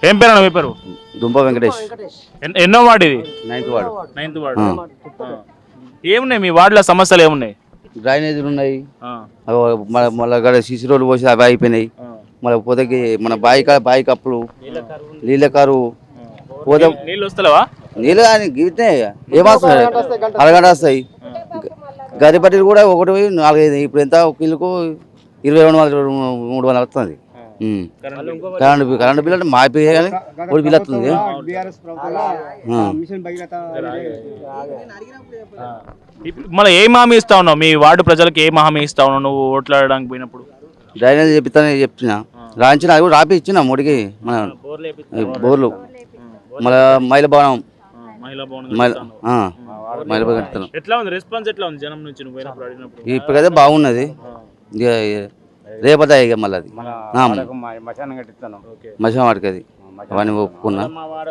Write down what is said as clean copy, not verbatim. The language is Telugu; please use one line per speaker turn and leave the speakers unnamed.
ఏం పేరు అన్న మీ పేరు?
దుంప వెంకటేష్.
ఎన్నో వార్డు ఇది?
9th ward.
9th ward. ఏమున్నాయి మీ వార్డులో సమస్యలు ఏమున్నాయి?
డ్రైనేజీలు ఉన్నాయి,
ఆ,
మళ్ళీ సీసీ రోడ్లు పోసి అవి అయిపోయినాయి.
ఆ.
మళ్ళీ పోతకి మన బాయి కప్పులు, నీళ్ళ కరువు, పోతే
నీళ్ళు వస్తలేవా?
నీళ్ళు కానీ గిట్టే ఏమొస్తాయి, అరగంట వస్తాయి. గరిపట్టిలు కూడా 1.45. ఇప్పుడు ఎంత ఒక కిలోకు 2200 300 వస్తుంది. కరెంటు బిల్ అంటే మాపి కానీ ఒకటి బిల్ వస్తుంది.
మళ్ళీ ఏం హామీ ఇస్తా ఉన్నావు మీ వార్డు ప్రజలకు? ఏం హామీ ఇస్తా ఉన్నావు నువ్వు ఓట్లాడడానికి పోయినప్పుడు?
డ్రైనేజ్ చెప్తానని చెప్తున్నా, రాయించిన అది కూడా రాపి ఇచ్చిన ముడికి మన బోర్లు, మళ్ళీ మహిళ భవనం, మహిళ కట్టాను.
ఎట్లా ఉంది రెస్పాన్స్? ఎట్లా ఉంది జనం నుంచి నువ్వు పోయినప్పుడు అడిగినప్పుడు?
ఇప్పటికైతే బాగున్నది. ఇక రేపదా ఇక మళ్ళీ అది మశాన్ వాడికి అది అవన్నీ ఒప్పుకున్నా.